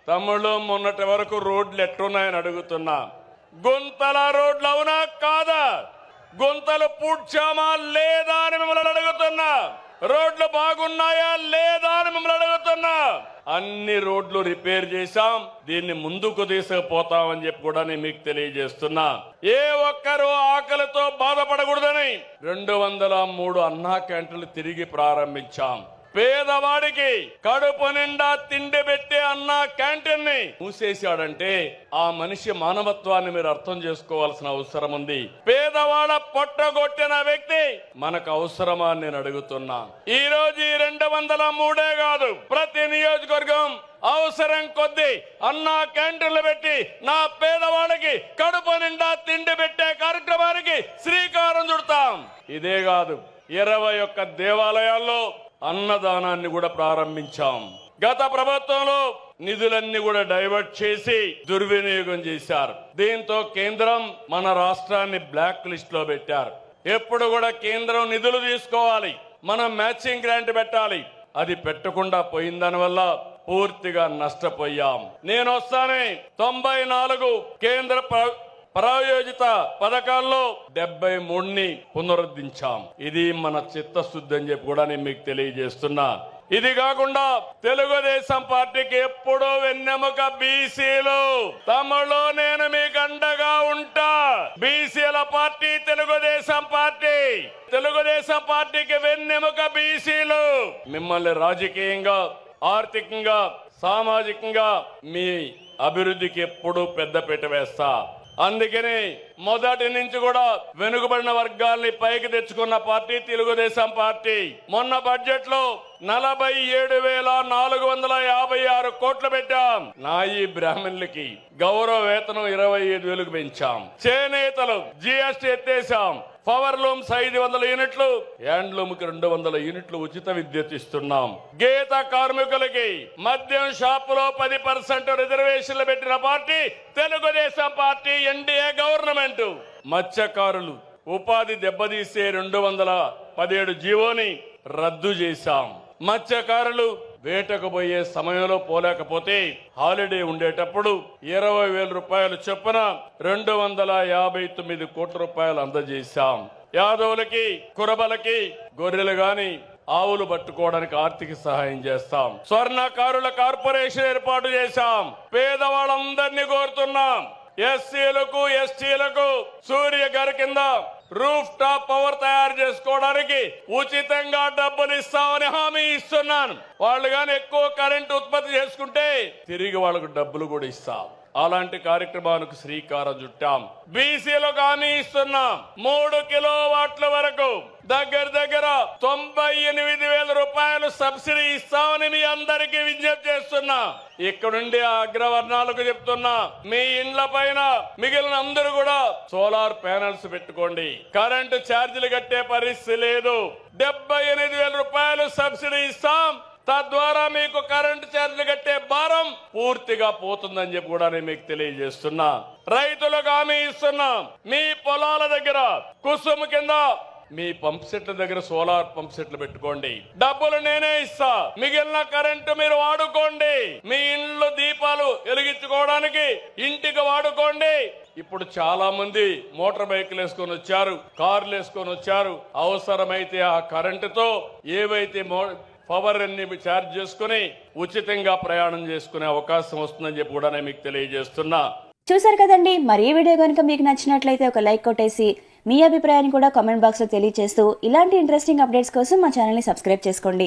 తమ్ముళ్ళు మొన్నటి వరకు రోడ్లు ఎట్టున్నాయని అడుగుతున్నా. గుంతల రోడ్లు అవునా కాదా? గుంతలు పూడ్చామా లేదా అని మిమ్మల్ని అడుగుతున్నా. రోడ్లు బాగున్నాయా లేదా అని మిమ్మల్ని అడుగుతున్నా. అన్ని రోడ్లు రిపేర్ చేశాం, దీన్ని ముందుకు తీసుకుపోతామని చెప్పి కూడా నేను మీకు తెలియజేస్తున్నా. ఏ ఒక్కరూ ఆకలితో బాధపడకూడదని 203 అన్నా క్యాంటీన్లు తిరిగి ప్రారంభించాం. పేదవాడికి కడుపు నిండా తిండి పెట్టే అన్నా క్యాంటీన్ ని మూసేశాడంటే ఆ మనిషి మానవత్వాన్ని మీరు అర్థం చేసుకోవాల్సిన అవసరం ఉంది. పేదవాడ పొట్టగొట్టిన వ్యక్తి మనకు అవసరమా అని నేను అడుగుతున్నా. ఈ రోజు ఈ 203 కాదు, ప్రతి నియోజకవర్గం అవసరం కొద్ది అన్నా క్యాంటీన్లు పెట్టి నా పేదవాళ్ళకి కడుపు నిండా తిండి పెట్టే కార్యక్రమానికి శ్రీకారం చుడతాం. ఇదే కాదు, 21 దేవాలయాల్లో అన్నదానాన్ని కూడా ప్రారంభించాం. గత ప్రభుత్వంలో నిధులన్నీ కూడా డైవర్ట్ చేసి దుర్వినియోగం చేశారు. దీంతో కేంద్రం మన రాష్ట్రాన్ని బ్లాక్ లిస్ట్ లో పెట్టారు. ఎప్పుడు కూడా కేంద్రం నిధులు తీసుకోవాలి, మనం మ్యాచింగ్ గ్రాంట్ పెట్టాలి. అది పెట్టకుండా పోయిందని వల్ల పూర్తిగా నష్టపోయాం. నేను వస్తానే 94 కేంద్ర ప్రాయోజిత పథకాల్లో 73ని పునరుద్ధరించాం. ఇది మన చిత్తశుద్ధి అని చెప్పి కూడా నేను మీకు తెలియజేస్తున్నా. ఇది కాకుండా తెలుగుదేశం పార్టీకి ఎప్పుడూ వెన్నెముక బీసీలు. తమలో నేను మీకు అండగా ఉంటా. బీసీల పార్టీ తెలుగుదేశం పార్టీ. తెలుగుదేశం పార్టీకి వెన్నెముక బీసీలు. మిమ్మల్ని రాజకీయంగా, ఆర్థికంగా, సామాజికంగా మీ అభివృద్ధికి ఎప్పుడూ పెద్దపీట వేస్తా. అందుకని మొదటి నుంచి కూడా వెనుకబడిన వర్గాల్ని పైకి తెచ్చుకున్న పార్టీ తెలుగుదేశం పార్టీ. మొన్న బడ్జెట్ లో 47,456 కోట్లు పెట్టాం. నాయి బ్రాహ్మణులకి గౌరవ వేతనం 25,000కు పెంచాం. చేనేతలు జిఎస్టీ ఎత్తేసాం. పవర్ లూమ్స్ 500 యూనిట్లు, హ్యాండ్లూమ్ కి 200 యూనిట్లు ఉచిత విద్యుత్ ఇస్తున్నాం. గీత కార్మికులకి మద్యం షాపులో 10% రిజర్వేషన్లు పెట్టిన party Telugu Desam party, NDA government. మత్స్యకారులు ఉపాధి దెబ్బతీసే 217 జీవోని రద్దు చేశాం. మత్స్యకారులు వేటకు పోయే సమయంలో పోలేకపోతే హాలిడే ఉండేటప్పుడు 20,000 రూపాయలు చొప్పున 259 కోట్ల రూపాయలు అందజేశాం. యాదవులకి, కురబలకి గొర్రెలు గాని ఆవులు పట్టుకోవడానికి ఆర్థిక సహాయం చేస్తాం. స్వర్ణకారుల కార్పొరేషన్ ఏర్పాటు చేశాం. పేదవాళ్ళందరినీ కోరుతున్నాం, ఎస్సీలకు, ఎస్టీలకు సూర్య గారి కింద రూఫ్ టాప్ పవర్ తయారు చేసుకోవడానికి ఉచితంగా డబ్బులు ఇస్తామని హామీ ఇస్తున్నాను. వాళ్ళు గాని ఎక్కువ కరెంట్ ఉత్పత్తి చేసుకుంటే తిరిగి వాళ్ళకు డబ్బులు కూడా ఇస్తాం. అలాంటి కార్యక్రమానికి శ్రీకారం చుట్టాం. బీసీలకు హామీ ఇస్తున్నాం. 3 కిలోవాట్ల వరకు దగ్గర 98,000 రూపాయలు సబ్సిడీ ఇస్తామని మీ అందరికీ విజ్ఞప్తి చేస్తున్నా. ఇక్కడుండి ఆ అగ్రవర్ణాలకు చెప్తున్నా, మీ ఇండ్ల పైన మిగిలిన అందరూ కూడా సోలార్ ప్యానెల్స్ పెట్టుకోండి. కరెంటు ఛార్జీలు కట్టే పరిస్థితి లేదు. 78,000 రూపాయలు సబ్సిడీ ఇస్తాం. తద్వారా మీకు కరెంటు ఛార్జీలు కట్టే భారం పూర్తిగా పోతుందని చెప్పి కూడా నేను మీకు తెలియజేస్తున్నా. రైతులకు హామీ ఇస్తున్నా, మీ పొలాల దగ్గర కుసుమ కింద మీ పంప్ సెట్ల దగ్గర సోలార్ పంప్ సెట్లు పెట్టుకోండి. డబ్బులు నేనే ఇస్తా. మిగిలిన కరెంటు మీరు వాడుకోండి. మీ ఇంట్లో దీపాలు వెలిగించుకోవడానికి ఇంటికి వాడుకోండి. ఇప్పుడు చాలా మంది మోటార్ బైకులు వేసుకొని వచ్చారు, కార్లు వేసుకొని వచ్చారు. అవసరమైతే ఆ కరెంటుతో ఏవైతే పవర్ అన్ని ఛార్జ్ చేసుకుని ఉచితంగా ప్రయాణం చేసుకునే అవకాశం వస్తుందని చెప్పి కూడా నేను మీకు తెలియజేస్తున్నా. చూసారు కదండి, మరి ఈ వీడియో కనుక మీకు నచ్చినట్లయితే ఒక లైక్ కొట్టేసి మీ అభిప్రాయాన్ని కూడా కామెంట్ బాక్స్ లో తెలియజేస్తూ ఇలాంటి ఇంట్రెస్టింగ్ అప్డేట్స్ కోసం మా ఛానల్ ని సబ్స్క్రైబ్ చేసుకోండి.